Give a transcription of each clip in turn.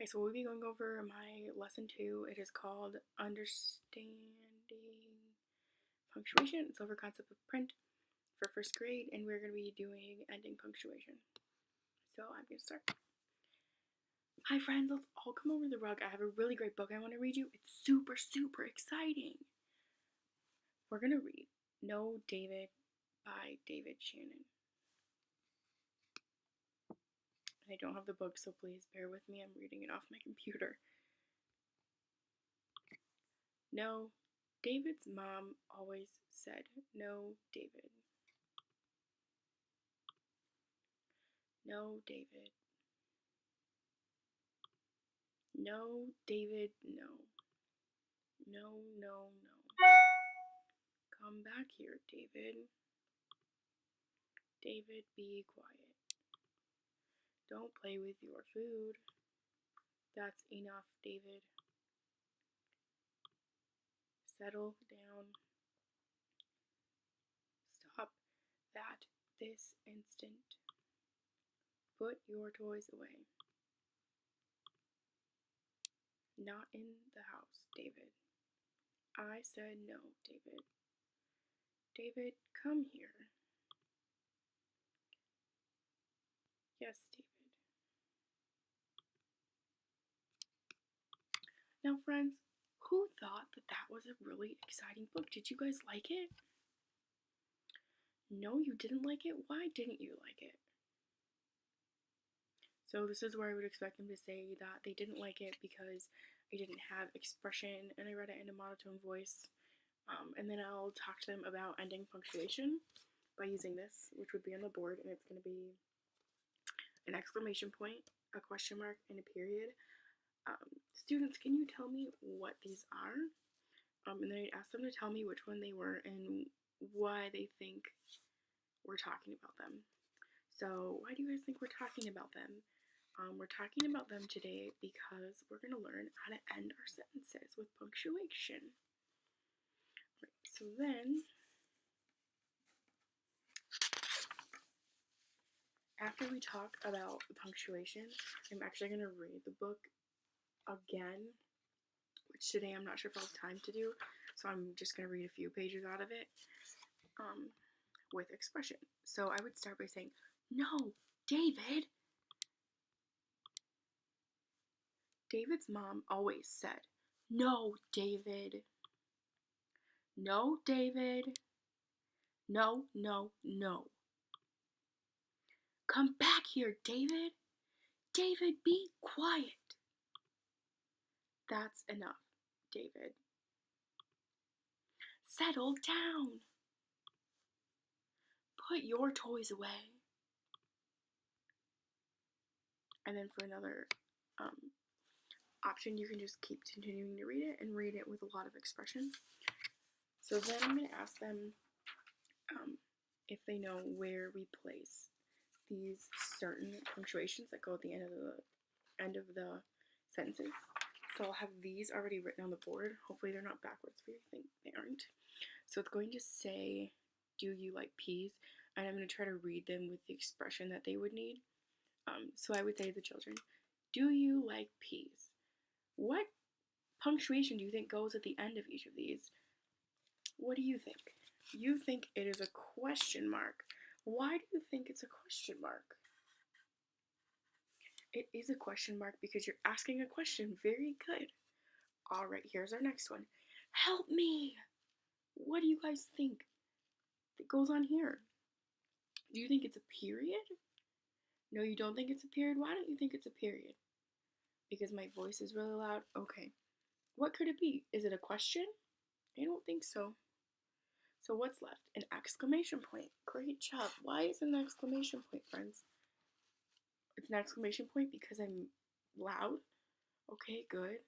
Okay, so we'll be going over my lesson 2. It is called Understanding Punctuation. It's over concept of print for first grade, and we're going to be doing ending punctuation. So I'm going to start. Hi friends, let's all come over the rug. I have a really great book I want to read you. It's super, super exciting. We're going to read No David by David Shannon. I don't have the book, so please bear with me. I'm reading it off my computer. No, David's mom always said, no, David. No, David. No, David, no. No, no, no. Come back here, David. David, be quiet. Don't play with your food. That's enough, David. Settle down. Stop that this instant. Put your toys away. Not in the house, David. I said no, David. David, come here. Yes, David. Now, friends, who thought that that was a really exciting book? Did you guys like it? No, you didn't like it? Why didn't you like it? So this is where I would expect them to say that they didn't like it because I didn't have expression and I read it in a monotone voice. And then I'll talk to them about ending punctuation by using this, which would be on the board, and it's going to be an exclamation point, a question mark, and a period. Students, can you tell me what these are? And then I'd ask them to tell me which one they were and why they think we're talking about them. So why do you guys think we're talking about them? We're talking about them today because we're going to learn how to end our sentences with punctuation. Right, so then, after we talk about the punctuation, I'm actually going to read the book again, which today I'm not sure if I'll have time to do, so I'm just going to read a few pages out of it with expression. So I would start by saying, no, David. David's mom always said, no, David. No, David. No, no, no. Come back here, David. David, be quiet. That's enough, David. Settle down. Put your toys away. And then for another option, you can just keep continuing to read it and read it with a lot of expression. So then I'm going to ask them if they know where we place these certain punctuations that go at the end of the sentences. So I'll have these already written on the board. Hopefully they're not backwards, but I think they aren't. So it's going to say, do you like peas? And I'm going to try to read them with the expression that they would need. So I would say to the children, do you like peas? What punctuation do you think goes at the end of each of these? What do you think? You think it is a question mark. Why do you think it's a question mark? It is a question mark because you're asking a question. Very good. All right, here's our next one. Help me. What do you guys think that goes on here? Do you think it's a period? No, you don't think it's a period? Why don't you think it's a period? Because my voice is really loud? Okay. What could it be? Is it a question? I don't think so. So what's left? An exclamation point. Great job. Why is it an exclamation point, friends? It's an exclamation point because I'm loud? Okay, good.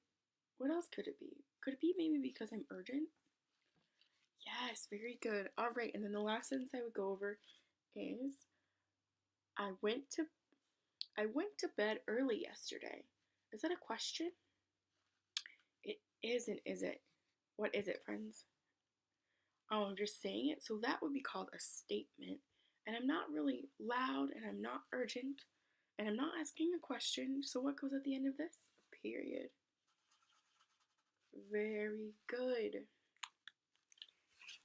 What else could it be? Could it be maybe because I'm urgent? Yes, very good. All right, and then the last sentence I would go over is I went to bed early yesterday. Is that a question? It isn't, is it? What is it, friends? Oh, I'm just saying it. So that would be called a statement. And I'm not really loud and I'm not urgent and I'm not asking a question. So what goes at the end of this? A period. Very good.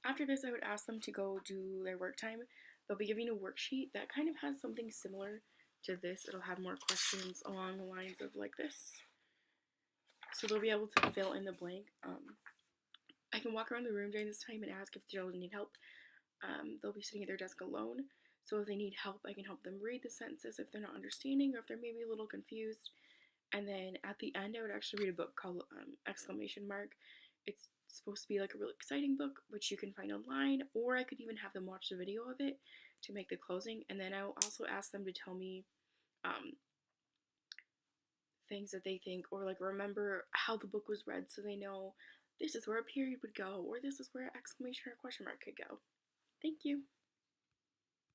After this, I would ask them to go do their work time. They'll be giving a worksheet that kind of has something similar to this. It'll have more questions along the lines of like this. So they'll be able to fill in the blank. I can walk around the room during this time and ask if the children need help. They'll be sitting at their desk alone. So if they need help, I can help them read the sentences if they're not understanding or if they're maybe a little confused. And then at the end, I would actually read a book called exclamation mark. It's supposed to be like a really exciting book, which you can find online, or I could even have them watch the video of it to make the closing. And then I'll also ask them to tell me things that they think, or like remember how the book was read so they know this is where a period would go, or this is where an exclamation or question mark could go. Thank you.